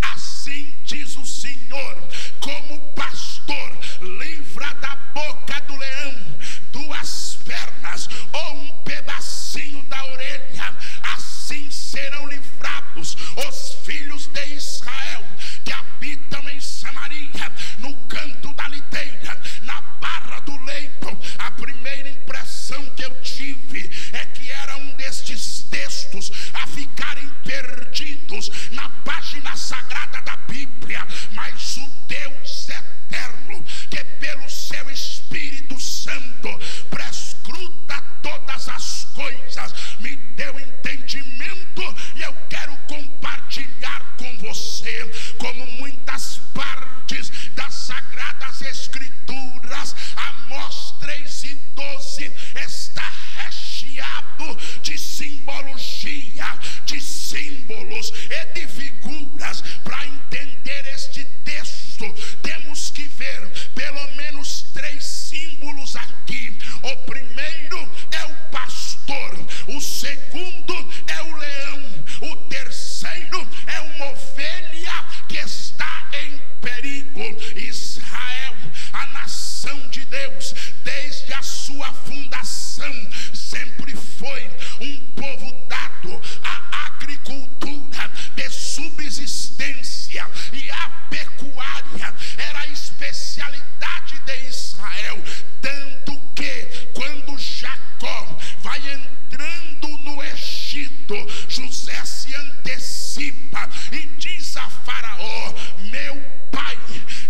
assim diz o Senhor, como pastor livra da boca do leão 2 pernas ou um pedacinho da orelha, assim serão livrados os filhos de Israel que habitam em Samaria, no canto da liteira, na barra do leito. A primeira impressão que eu tive é que era um destes textos a ficarem perdidos na página sagrada da Bíblia, mas o Deus eterno, que pelo seu Espírito Santo prescruta todas as coisas, me deu entendimento, e eu quero compartilhar com você como muitas partes das Sagradas Escrituras. Amós 3:12 está recheado de simbologia, de símbolos e de figuras. Para entender este texto, temos que ver pelo menos 3 símbolos aqui. O primeiro é o pastor, o segundo é o leão, o terceiro é uma ovelha que está em perigo. Israel, a nação de Deus, desde a sua fundação, sempre foi um povo dado à agricultura de subsistência, e a pecuária era a especialidade de Israel, tanto que quando Jacó vai entrando no Egito, José se antecipa e diz a Faraó: meu pai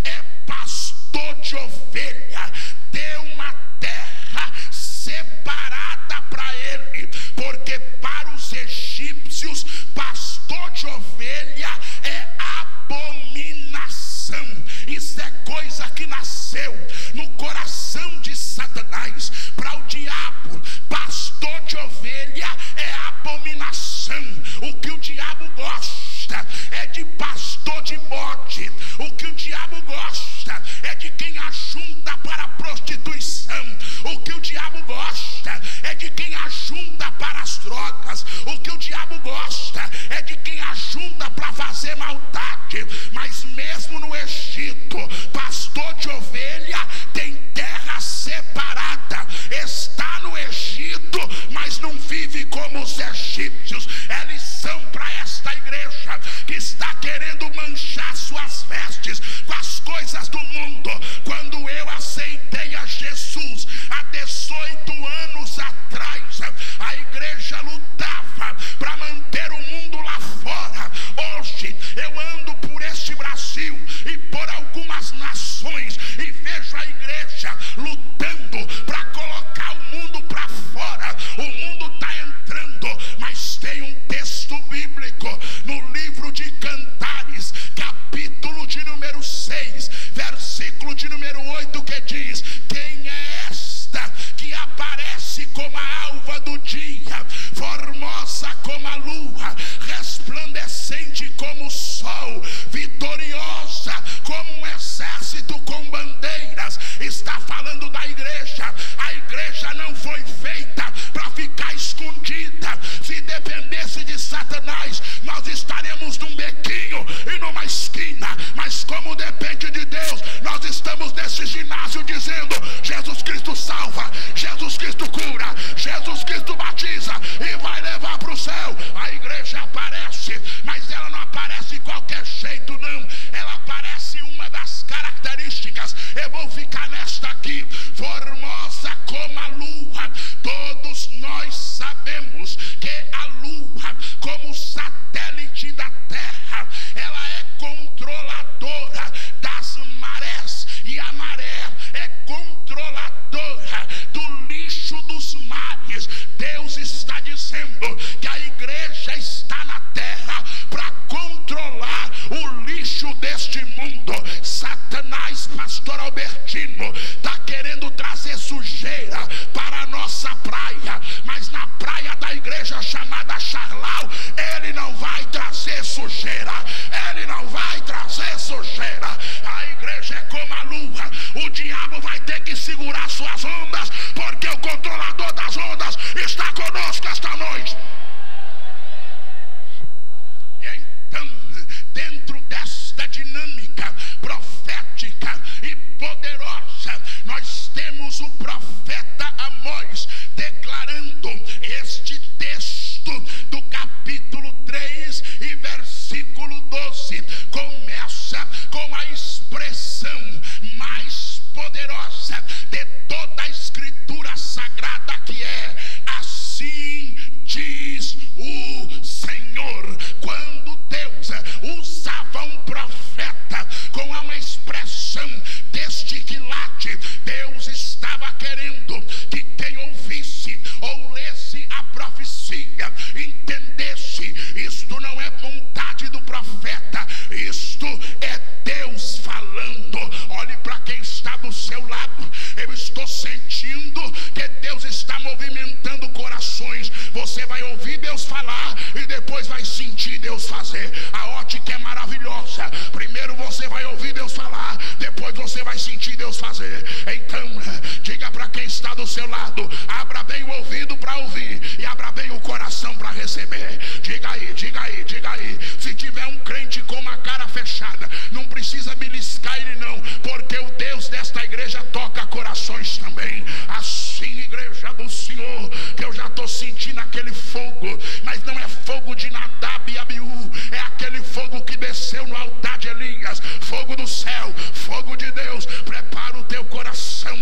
é pastor de ovelha, dê uma terra separada para ele, porque para os egípcios pastor de ovelha é abominação. Isso é coisa que nasceu no coração de Satanás. Para o diabo, pastor de ovelha é abominação. O que o diabo gosta é de pastor de bode. O que o diabo gosta é de quem ajunta para a prostituição. O que o diabo gosta é de quem ajunta para as drogas. O que o diabo gosta é de quem ajunta para fazer maldade. Mas mesmo no Egito, pastor de ovelha tem terra separada, está no Egito, mas não vive como os egípcios. É lição para esta igreja que está querendo manchar suas vestes com as coisas do mundo. Quando eu aceitei a Jesus há 18 anos atrás, a igreja lutava para manter o mundo lá fora. Hoje eu ando por este Brasil e por algumas nações e vejo a igreja lutando para colocar o mundo para fora. O mundo está entrando, mas tem um texto bíblico no livro de Cantares, capítulo de número 6, versículo de número 8, que diz: quem é esta que aparece como a alva do dia, formosa como a lua, resplandecente como o sol, vitoriosa como um exército com bandeiras? Está falando da igreja. A igreja não foi feita para ficar escondida. Se dependesse de Satanás, nós estaremos num bequinho e numa esquina, mas como depende de Deus, nós estamos nesse ginásio dizendo: Jesus Cristo salva, Jesus Cristo cura, Jesus Cristo batiza e vai levar para o céu. A igreja aparece, mas ela não aparece de qualquer jeito, não. Ela aparece uma das características. Eu vou ficar nesta aqui: formosa como a lua. Todos nós sabemos que a lua, como satélite da terra, ela é controladora das marés, e a maré é controladora do lixo dos mares. Deus está dizendo que a igreja está na terra para controlar o lixo deste mundo. Satanás, pastor Albertino, está querendo trazer sujeira para a nossa praia, mas na praia da igreja chamada Charlau, ele não vai trazer sujeira, ele não vai trazer sujeira. A igreja é como a lua. O diabo vai ter que segurar suas ondas, porque o controlador das ondas está conosco esta noite. E então, dentro temos o profeta Amós declarando este texto do capítulo 3 e versículo 12. Começa com a expressão mais poderosa de toda a escritura sagrada, que é: assim diz o Senhor. Quando Deus usava um profeta com uma expressão deste quilate, Deus estava querendo que quem ouvisse ou lesse a profecia entendesse: isto não é vontade do profeta, isto é Deus falando. Olhe para quem está do seu lado. Eu estou sentindo que Deus está movimentando corações. Você vai ouvir Deus falar e depois vai sentir Deus fazer. A ótica é maravilhosa. Primeiro você vai ouvir Deus falar, depois você vai sentir Deus fazer. Então, diga para quem está do seu lado: abra bem o ouvido para ouvir e abra bem o coração para receber. Diga aí, diga aí, diga aí. Se tiver um crente com uma cara fechada, não precisa beliscar ele não, porque o Deus desta igreja toca corações também. Assim, igreja do Senhor, que eu já estou sentindo aquele fogo, mas não é fogo de Nadab e Abiú, é aquele fogo que desceu no altar de Elias, fogo do céu, fogo de Deus. Prepara o teu coração.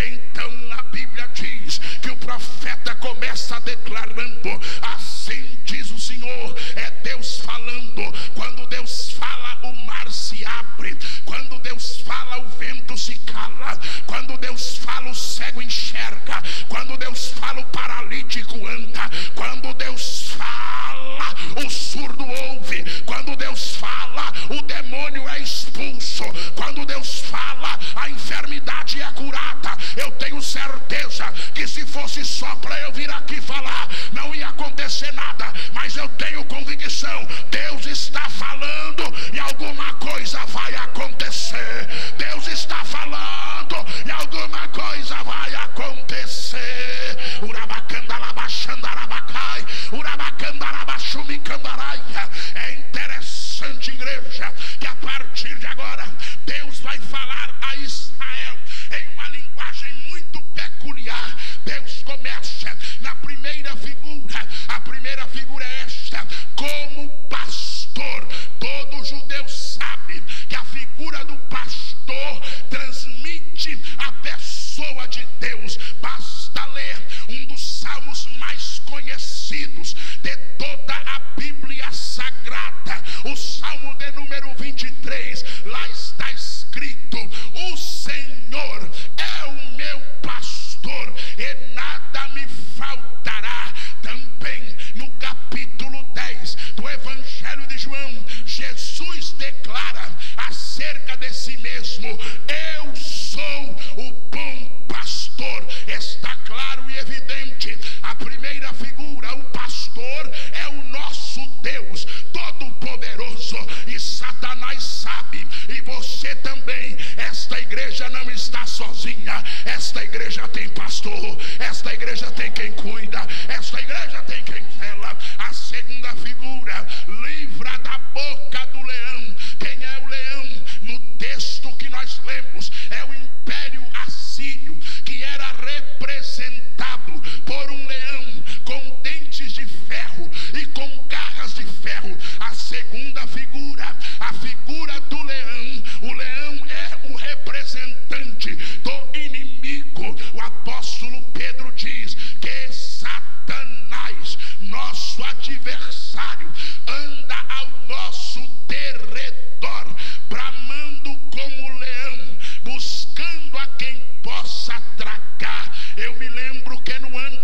Então a Bíblia diz que o profeta começa declarando: assim diz o Senhor. É Deus falando. Quando Deus fala, o mar se abre. Quando Deus fala, o vento se cala. Quando Deus fala, o cego enxerga. Quando Deus fala, o paralítico anda. Quando Deus fala, o surdo ouve. Quando Deus fala, o demônio é expulso. Quando Deus fala, a enfermidade é curada. Eu tenho certeza que se fosse só para eu vir aqui falar, não ia acontecer nada. Mas eu tenho convicção: Deus está falando e alguma coisa vai acontecer. Deus está falando e alguma coisa vai acontecer. Urabacandalabaxandarabacai, urabacandalabaxumicandaraia. É interessante, igreja, que a partir de agora Deus vai falar a Israel em uma linguagem muito peculiar. Deus começa na primeira figura. A primeira figura é esta: como pastor. Todo judeu sabe que a figura do pastor transmite a pessoa de Deus. Basta ler um dos salmos mais conhecidos de toda a Bíblia Sagrada, o Salmo de número 23. Lá está escrito: o Senhor é o meu pastor e nada me faltará. Também no capítulo 10 do Evangelho de João, Jesus declara acerca de si mesmo: eu sou o bom pastor. Está claro e evidente. A primeira figura, o pastor, é o nosso Deus Todo-Poderoso. E Satanás sabe, e você também. Esta igreja não está sozinha. Esta igreja tem pastor. Esta igreja tem quem cuida. Esta igreja tem quem zela. A segunda figura, livra da boca do leão. Quem é o leão? No texto que nós lemos, é o Império Assírio, que era representado por um leão com dentes de ferro e com garras de ferro. A segunda figura, a figura do leão. O leão é o representante do inimigo. O apóstolo Pedro diz que Satanás, nosso adversário, anda ao nosso derredor, bramando como leão, buscando a quem possa tragar. Eu me lembro que no ano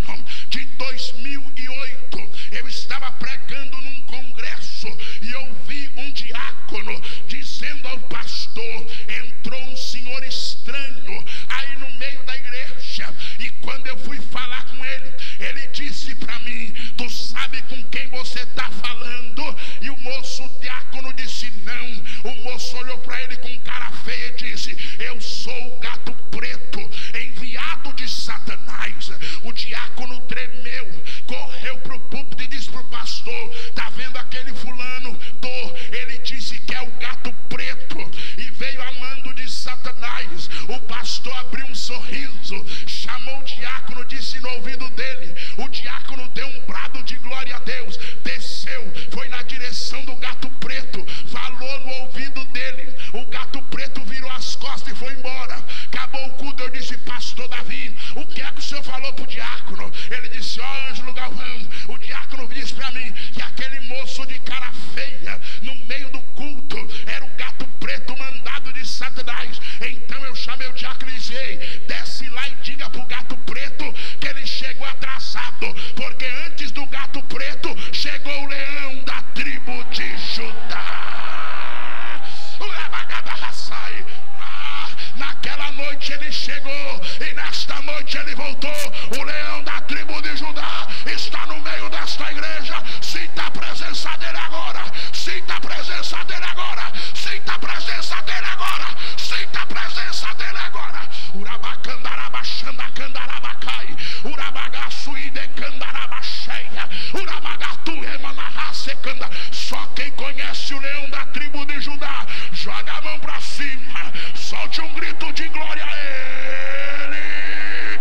de 2008 eu estava pregando num congresso e ouvi um diácono dizendo ao pastor: entrou um senhor estranho aí no meio da igreja. E quando eu fui falar com ele, ele disse para mim: tu sabe com quem você está falando? E o moço, o diácono, disse: não. O moço olhou para ele com cara feia e disse: eu sou o gato preto enviado de Satanás. O diácono tremeu, correu para o púlpito e disse para o pastor: tá vendo aquele fulano? Ele disse que é o gato preto. E veio a de Judá. Naquela noite ele chegou e nesta noite ele voltou. O leão da tribo de Judá está no meio desta igreja. Sinta a presença dele agora. Sinta a presença dele agora. Sinta a presença dele agora. Sinta a presença dele agora. Urabacandarabachandacandarabacai. Urabagaçuidecandarabachei. Urabagatu remanarracecanda. Só quem conhece o leão da tribo de Judá, joga a mão para cima. Solte um grito de glória a ele.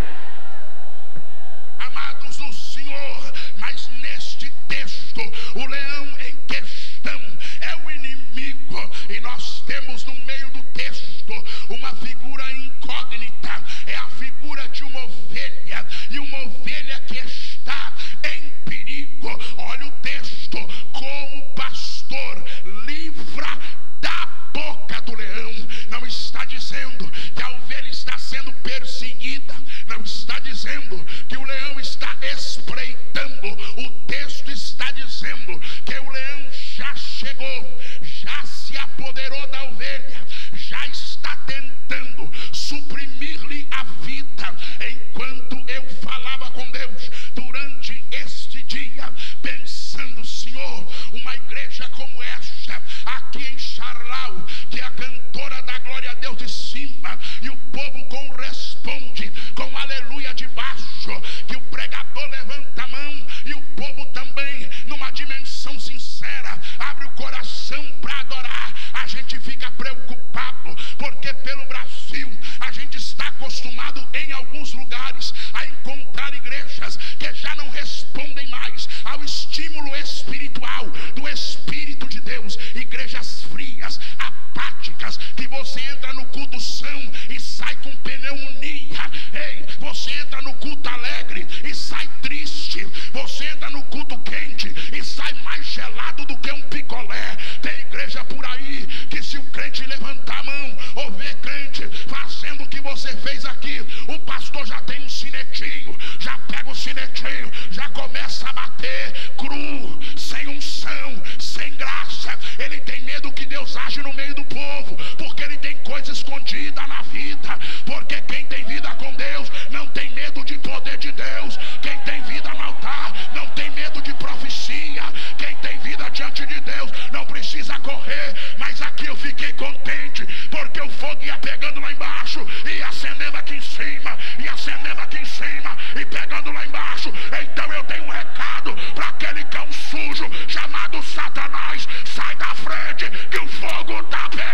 Amados do Senhor, mas neste texto, o leão em questão é o inimigo. E nós temos no meio do texto uma figura incógnita. É a figura de uma ovelha. E uma ovelha que está em perigo. Olha o texto. Como o pastor livra da boca do leão. Não está dizendo que a ovelha está sendo perseguida. Não está dizendo que o leão está espreitando. O texto está dizendo que o leão já chegou, já se apoderou da ovelha, já está tentando suprimir-lhe a vida. Enquanto eu falava com Deus durante este dia, pensando, Senhor, uma igreja como esta aqui em Charlau, que a cantora da glória a Deus de cima e o povo corresponde com aleluia de baixo, que o pregador levanta a mão e o povo também, numa dimensão sincera, abre o coração para adorar. A gente fica preocupado, porque pelo Brasil a gente está acostumado em alguns lugares a encontrar igrejas que já não respondem mais ao estímulo espiritual do Espírito de Deus. Igrejas frias, apáticas, que você entra no culto são e sai com pneumonia. Ei, você entra no culto alegre e sai triste. Você entra no culto quente e sai mais gelado do que um picolé. Tem igreja por aí que, se o crente levantar a mão ou ver crente fazendo o que você fez aqui, o pastor já tem um sinetinho, já pega o sinetinho, já começa a bater cru, sem unção, sem graça. Ele tem medo que Deus age no meio do povo, porque ele tem coisa escondida na vida. Porque quem tem vida com Deus não tem medo de poder de Deus. Quem tem vida no altar não tem medo de profecia. Quem tem vida diante de Deus não precisa correr. Mas aqui eu fiquei contente, porque o fogo ia pegando lá embaixo e acendendo aqui em cima, e acendendo aqui em cima e pegando lá embaixo. Então eu tenho um recado para aquele cão sujo chamado Satanás: sai da frente que o fogo está pegando.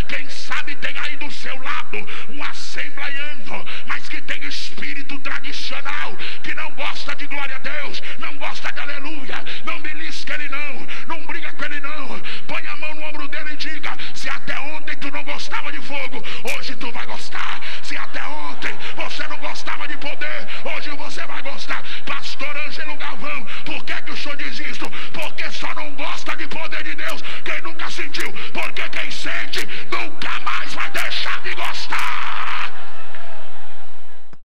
Quem sabe tem aí do seu lado um assembleiano, mas que tem espírito tradicional, que não gosta de glória a Deus, não gosta de aleluia, não belisca ele não briga com ele não. Põe a mão no ombro dele e diga: se até ontem tu não gostava de fogo, hoje tu vai gostar. Se até ontem você não gostava de